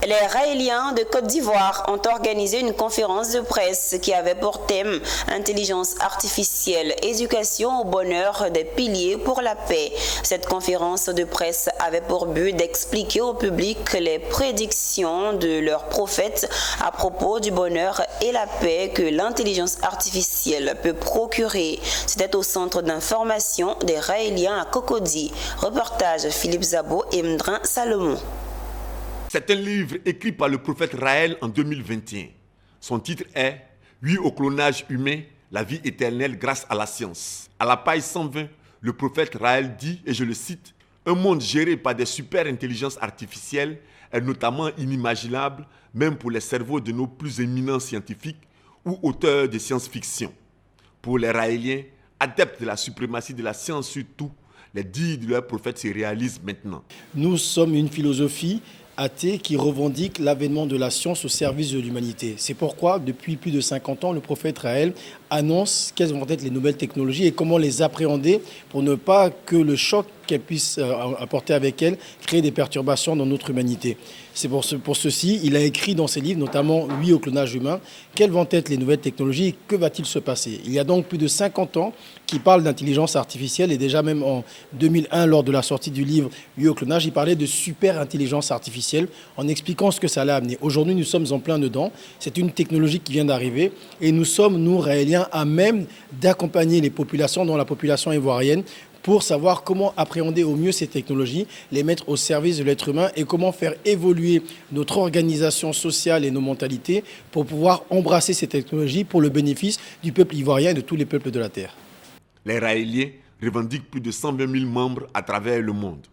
Les Raéliens de Côte d'Ivoire ont organisé une conférence de presse qui avait pour thème Intelligence artificielle, éducation au bonheur des piliers pour la paix. Cette conférence de presse avait pour but d'expliquer au public les prédictions de leurs prophètes à propos du bonheur et la paix que l'intelligence artificielle peut procurer. C'était au centre d'information des Raéliens à Cocody. Reportage Philippe Zabo et Mdrin Salomon. C'est un livre écrit par le prophète Raël en 2021. Son titre est « Oui au clonage humain, la vie éternelle grâce à la science ». À la page 120, le prophète Raël dit, et je le cite, « Un monde géré par des super-intelligences artificielles est notamment inimaginable, même pour les cerveaux de nos plus éminents scientifiques ou auteurs de science-fiction. » Pour les Raéliens, adeptes de la suprématie de la science sur tout, les dires de leur prophète se réalisent maintenant. Nous sommes une philosophie athée qui revendique l'avènement de la science au service de l'humanité. C'est pourquoi, depuis plus de 50 ans, le prophète Raël annonce quelles vont être les nouvelles technologies et comment les appréhender pour ne pas que le choc qu'elles puissent apporter avec elles crée des perturbations dans notre humanité. C'est pour ceci, il a écrit dans ses livres, notamment « Oui au clonage humain », quelles vont être les nouvelles technologies et que va-t-il se passer. Il y a donc plus de 50 ans qu'il parle d'intelligence artificielle et déjà même en 2001, lors de la sortie du livre « Oui au clonage », il parlait de super intelligence artificielle en expliquant ce que ça allait amener. Aujourd'hui, nous sommes en plein dedans. C'est une technologie qui vient d'arriver et nous sommes, nous, Raéliens, à même d'accompagner les populations, dont la population ivoirienne, pour savoir comment appréhender au mieux ces technologies, les mettre au service de l'être humain et comment faire évoluer notre organisation sociale et nos mentalités pour pouvoir embrasser ces technologies pour le bénéfice du peuple ivoirien et de tous les peuples de la Terre. Les Raéliens revendiquent plus de 120 000 membres à travers le monde.